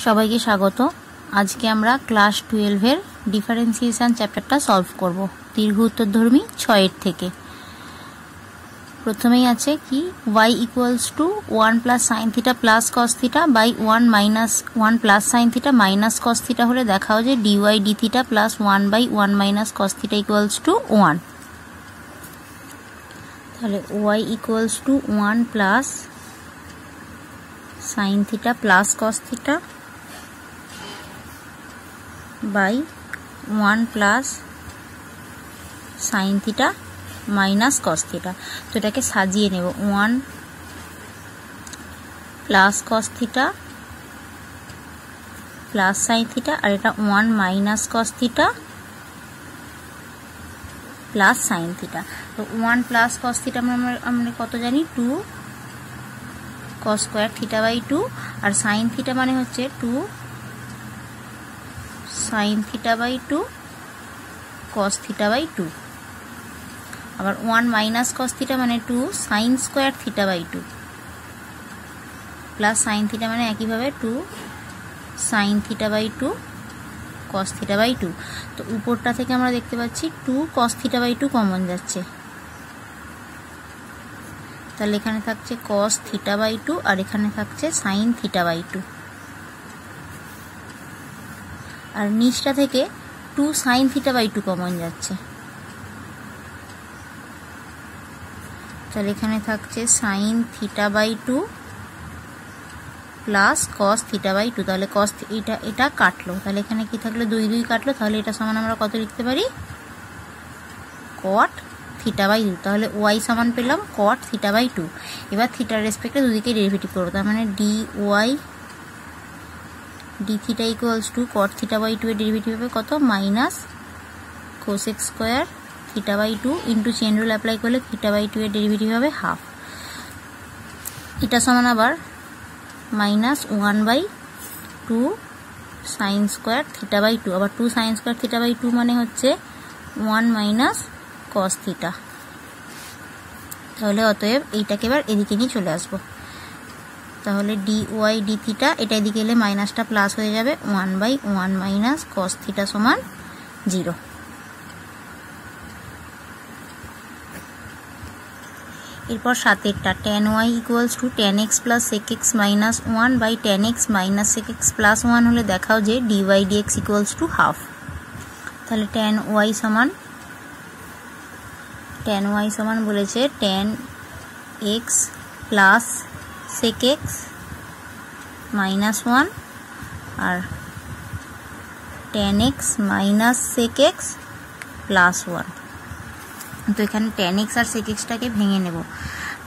সবাইকে স্বাগত। আজকে আমরা ক্লাস 12 এর ডিফারেন্সিয়েশন চ্যাপ্টারটা সলভ করব দীর্ঘ উত্তরধর্মী 6 এর থেকে। প্রথমেই আছে কি y = 1 + sin θ + cos θ / 1 - 1 + sin θ - cos θ হলে দেখাও যে dy dθ + 1/1 - cos θ = 1। তাহলে y = 1 + sin θ + cos θ by 1 + sin θ - cos θ। তো এটাকে সাজিয়ে নেব 1 + cos θ + sin θ আর এটা 1 - cos θ + sin θ। তো 1 + cos θ আমরা কত জানি 2 cos স্কয়ার θ / 2 আর sin θ মানে হচ্ছে 2 sin θ / 2 cos θ / 2। আবার 1 - cos θ মানে 2 sin স্কয়ার θ / 2 প্লাস sin θ মানে একইভাবে 2 sin θ / 2 cos θ / 2। তো উপরটা থেকে আমরা দেখতে পাচ্ছি 2 cos θ / 2 কমন যাচ্ছে, তাহলে এখানে থাকছে cos θ / 2 আর এখানে থাকছে sin θ / 2। আর নিচটা থেকে 2 sin θ / 2 কমন যাচ্ছে, তাহলে এখানে থাকছে sin θ / 2 প্লাস cos θ / 2। তাহলে cos এটা কাটলো, তাহলে এখানে কি থাকলো 2 2 কাটলো, তাহলে এটা সমান আমরা কত লিখতে পারি cot θ / 2। তাহলে y সমান পেলাম cot θ / 2। এবার থিটার রেসপেক্টে দুদিকে ডেরিভেটিভ করব, তার মানে dy dθ = cot θ / 2 এর ডেরিভেটিভ হবে কত -cosec square θ / 2 into chain rule apply করলে θ / 2 এর ডেরিভেটিভ হবে হাফ। এটা সমান আবার -1/2 sin স্কয়ার θ / 2। আবার 2 sin স্কয়ার θ / 2 মানে হচ্ছে 1 - cos θ। তাহলে অতএব এইটাকে এবার এদিকে নিয়ে চলে আসবো, তাহলে dy dθ এটা এদিকে এলে মাইনাসটা প্লাস হয়ে যাবে 1/1 - cos θ সমান 0। এরপর 7এরটা tan y = tan x + sec x - 1 / tan x - sec x + 1 হলে দেখাও যে dy dx = হাফ। তাহলে tan y সমান বলেছে tan x + sec x - 1 আর tan x - sec x + 1। তো এখানে tan x আর sec x টাকে ভেঙে নেব।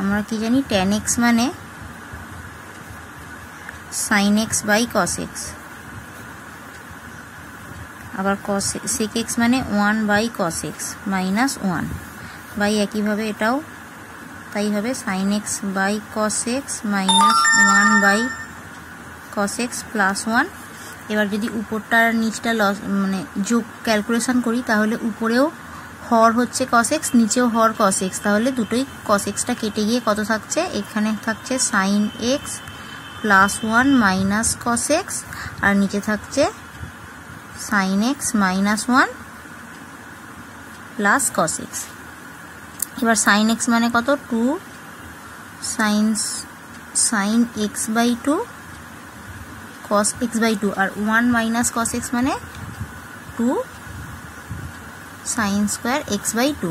আমরা কি জানি tan x মানে sin x / cos x, আবার sec x মানে 1/cos x - 1 বাই একইভাবে এটাও তাই হবে sin x / cos x - 1/cos x + 1। এবার যদি উপরটার নিচটা মানে যোগ ক্যালকুলেশন করি তাহলে উপরেও হর হচ্ছে cos x নিচেও হর cos x, তাহলে দুটোই cos x টা কেটে গিয়ে কত থাকছে এখানে থাকছে sin x + 1 - cos x আর নিচে থাকছে sin x - 1 + cos x। এবার sin x মানে কত 2 sin x/2 cos x/2 আর 1 - cos x মানে 2 sin স্কয়ার x/2।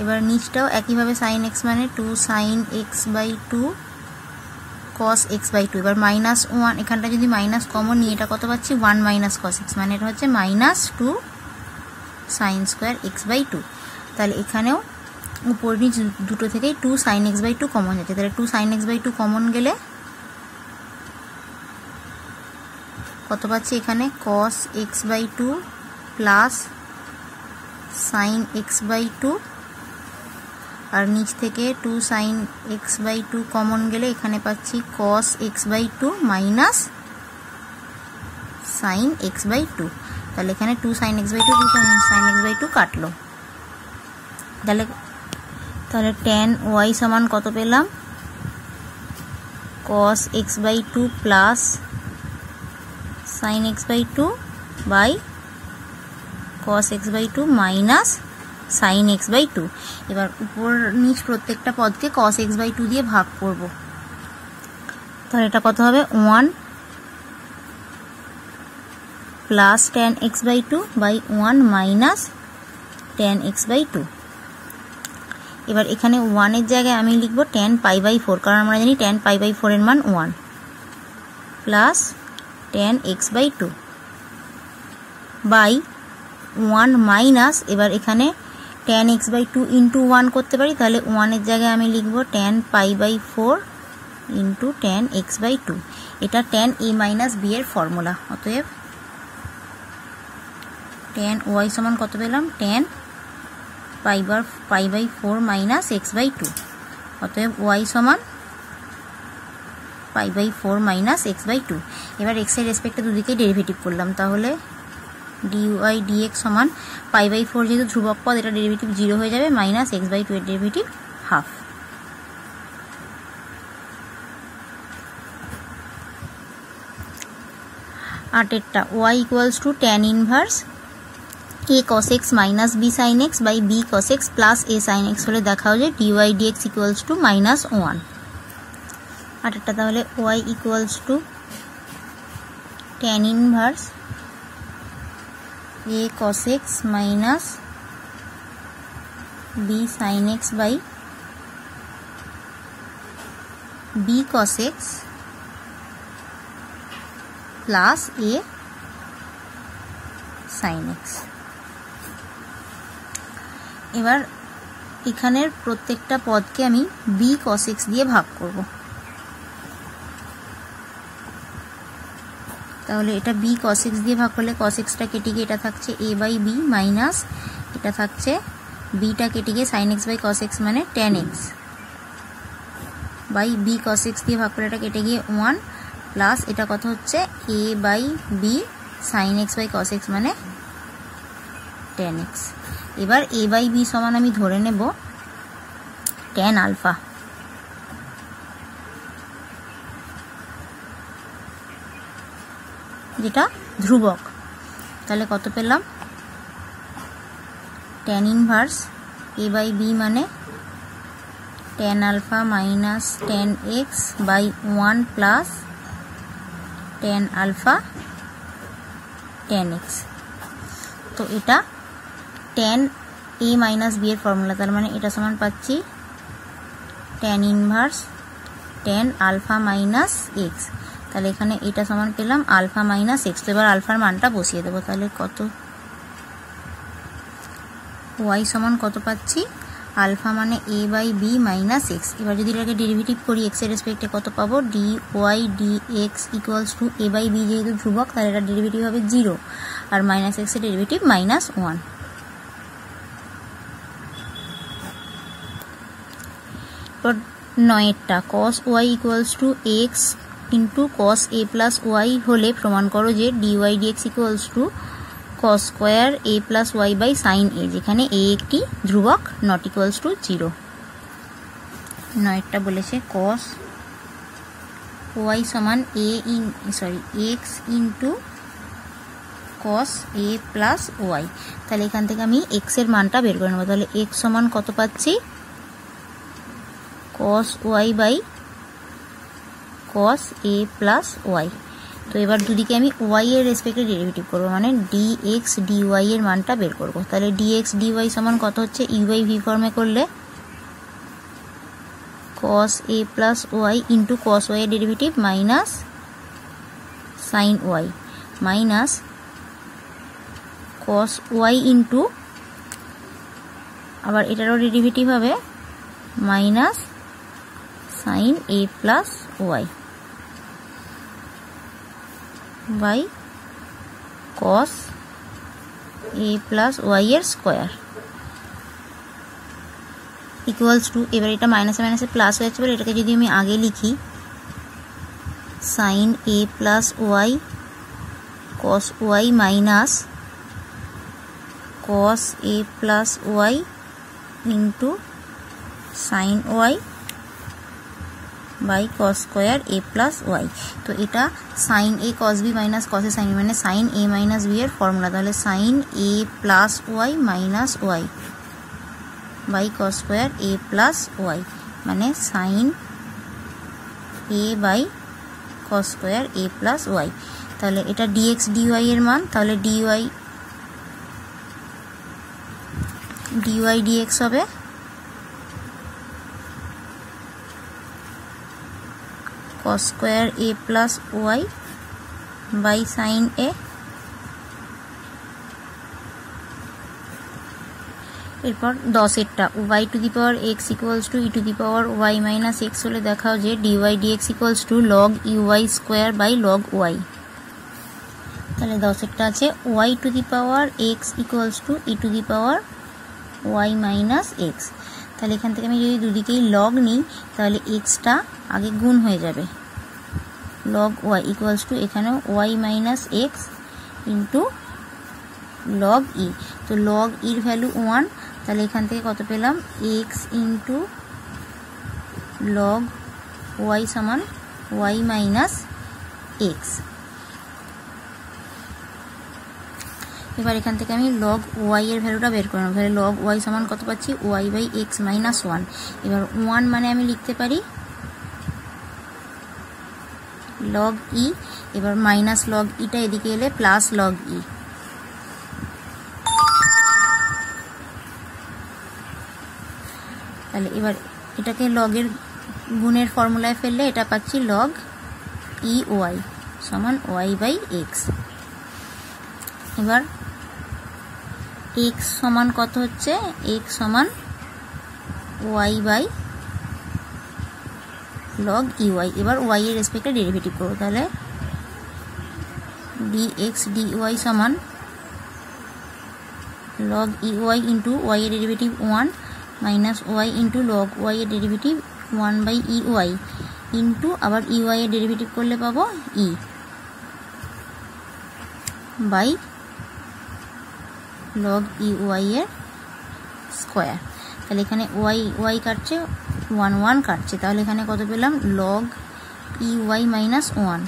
এবার নিচটাও একইভাবে sin x মানে 2 sin x/2 cos x/2। এবার -1 এখানটা যদি মাইনাস কমন নিই এটা কত পাচ্ছি 1 - cos x মানে এটা হচ্ছে -2 sin স্কয়ার x/2। তাহলে এখানেও উপর নিচ দুটো থেকেই 2 sin x/2 কমন যাচ্ছে, তাহলে 2 sin x/2 কমন গেলে কত পাচ্ছি এখানে cos x/2 plus sin x/2 আর নিচ থেকে 2 sin x/2 কমন গেলে এখানে পাচ্ছি cos x/2 minus sin x/2। তাহলে এখানে 2 sin x/2 2 sin x/2 কাটলো, তাহলে tan y সমান কত পেলাম cos x by 2 plus sin x by 2 by cos x by 2 minus sin x by 2। এবার উপর নিচ প্রত্যেকটা পদকে cos x by 2 দিয়ে ভাগ করব। তাহলে এটা কত হবে 1 plus tan x by 2 by 1 minus tan x by 2। এবার এখানে 1 এর জায়গায় আমি লিখব tan pi by 4, কারণ আমরা জানি tan pi by 4 এর মান 1 plus tan x by 2 by 1 minus, এবার এখানে tan x by 2 ইন্টু 1 করতে পারি, তাহলে 1 এর জায়গায় আমি লিখব tan pi by 4 into tan x by 2। এটা tan a মাইনাস b এর ফর্মুলা। অতএব tan y সমান কত পেলাম, tan pi by 4 minus x by 2। অতএব y সমান pi by 4 minus x by 2। এবার x এর রেসপেক্টে দুদিকে ডেরিভেটিভ করলাম, তাহলে dy dx সমান pi by 4 যেহেতু ধ্রুবক পদ, এটা ডেরিভেটিভ 0 হয়ে যাবে, মাইনাস x by 2 এর ডেরিভেটিভ হাফ। আটেরটা y equals to tan inverse a cos x minus b sin x by b cos x plus a sin x হলে দেখাও যে dy dx equals to minus 1। আটেরটা তাহলে y equals to tan inverse a cos x minus b sin x by b cos x plus a sin x। এবার এখানের প্রত্যেকটা পদকে আমি b cos x দিয়ে ভাগ করব। তাহলে এটা b cos x দিয়ে ভাগ করলে cos x টা কেটে গিয়ে এটা থাকছে a বাই b মাইনাস এটা থাকছে b টা কেটে গিয়ে sin x by cos x মানে tan x by b cos x দিয়ে ভাগ করলে এটা কেটে গিয়ে 1 প্লাস এটা কত হচ্ছে a by b sin x by cos x মানে tan x। এবার a বাই b সমান আমি ধরে নেব tan আলফা। যেটা ধ্রুবক, তাহলে কত পেলাম tan inverse a by b মানে tan alpha minus tan x by 1 plus tan alpha tan x। তো এটা tan a মাইনাস b এর ফর্মুলা, তার মানে এটা সমান পাচ্ছি tan inverse tan alpha minus x। তাহলে এখানে এটা সমান পেলাম আলফা মাইনাস x। তো এবার আলফার মানটা বসিয়ে দেবো, তাহলে কত y সমান কত পাচ্ছি আলফা মানে a by b minus x। এবার যদি এটাকে ডেরিভেটিভ করি x এর রেসপেক্টে কত পাবো dy dx equals to a by b, যেহেতু ধ্রুবক তাহলে এটা ডেরিভেটিভ হবে 0 আর মাইনাস x এর ডেরিভেটিভ মাইনাস 1। এবার 9টা cos y equals to x into cos a plus y হলে প্রমাণ করো যে dy dx equals to cos square a plus y by sine a, যেখানে a একটি ধ্রুবক, নট ইকুয়ালস টু 0। 9টা বলেছে cos y সমান x into cos a plus y। তাহলে এখান থেকে আমি x এর মানটা বের করে নেবো। তাহলে x সমান কত পাচ্ছি cos y by cos a plus y। তো এবার দুদিকে আমি y এর রেসপেক্টে ডেরিভেটিভ করবো, মানে dx dy এর মানটা বের করব। তাহলে dx dy সমান কত হচ্ছে u বাই v ফর্মে করলে cos a plus y into cos y এর derivative minus sin y minus cos y into আবার এটারও ডেরিভেটিভ হবে minus sin a plus y by cos a plus y এর স্কোয়ার ইকুয়ালস টু, এবার এটা মাইনাসে মাইনাসে প্লাস হয়ে যাচ্ছে, এবার এটাকে যদি আমি আগে লিখি sin a plus y cos y minus cos a plus y into sin y by cos square a plus y. তো এটা sine a cos b minus cos a sine মানে সাইন এ মাইনাস বি এর formula. তাহলে sine a plus y minus y by cos square a plus y মানে sine a by cos square a plus y. তাহলে এটা dx dy এর মান, তাহলে dy dx হবে cos square a plus y by sine a. এরপর 10এরটা y to the power x equals to e to the power y minus x হলে দেখাও যে dy dx equals to log UI square by log y. তাহলে 10এরটা আছে y to the power x equals to e to the power y minus x. তাহলে এখান থেকে আমি যদি দুদিকেই লগ নিই তাহলে এক্সটা আগে গুণ হয়ে যাবে, লগ ওয়াই ইকুয়ালস টু এখানেও y minus x into log e. তো লগ ইর ভ্যালু 1, তাহলে এখান থেকে কত পেলাম এক্স ইন্টু লগ ওয়াই সমান ওয়াই মাইনাস এক্স। এবার এখান থেকে আমি লগ ওয়াই এর ভ্যালুটা বের করে নেব। তাহলে লগ ওয়াই সমান কত পাচ্ছি ওয়াই বাই এক্স মাইনাস 1। এবার 1 মানে আমি লিখতে পারি লগ ই, এবার মাইনাস লগ ইটা এদিকে এলে প্লাস লগ ই। তাহলে এবার এটাকে লগের গুণের ফর্মুলায় ফেললে এটা পাচ্ছি লগ ই ওয়াই সমান ওয়াই বাই এক্স। এবার এক্স সমান কত হচ্ছে, এক্স সমান ওয়াই বাই লগ ইউআই। এবার ওয়াই এর রেসপেক্টে ডেরিভেটিভ করবো, তাহলে ডিএক্স ডিওয়াই সমান লগ ইউআই ইন্টু ওয়াই এর derivative 1 minus y into log y এর ডেরিভেটিভ 1 বাই ইউআই ইন্টু আবার ইউআই এর ডেরিভেটিভ করলে পাবো ই বাই লগ ইউআই এর স্কোয়ার। তাহলে এখানে ওয়াই কাটছে 1 1 কাটছে, তাহলে এখানে কত পেলাম log e y minus 1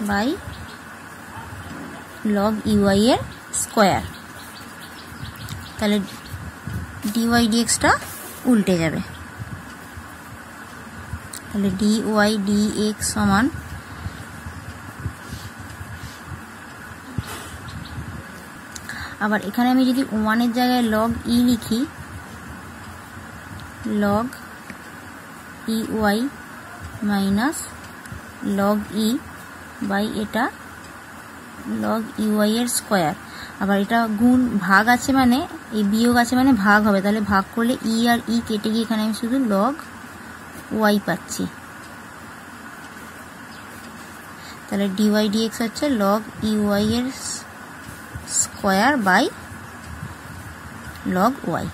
by log e y এর স্কোয়ার। তাহলে ডিওয়াই ডিএক্সটা উল্টে যাবে, তাহলে ডিওয়াই ডিএক্স সমান আবার এখানে আমি যদি 1 এর জায়গায় লগ ই লিখি log e y minus log e by এটা লগ ইউআই এর স্কোয়ার। আবার এটা গুণ ভাগ আছে মানে এই বিয়োগ আছে মানে ভাগ হবে, তাহলে ভাগ করলে ই আর ই কেটে গিয়ে এখানে আমি শুধু লগ ওয়াই পাচ্ছি। তাহলে ডিওয়াই ডিএক্স হচ্ছে লগ ইউআই এর স্কোয়ার বাই লগ ওয়াই।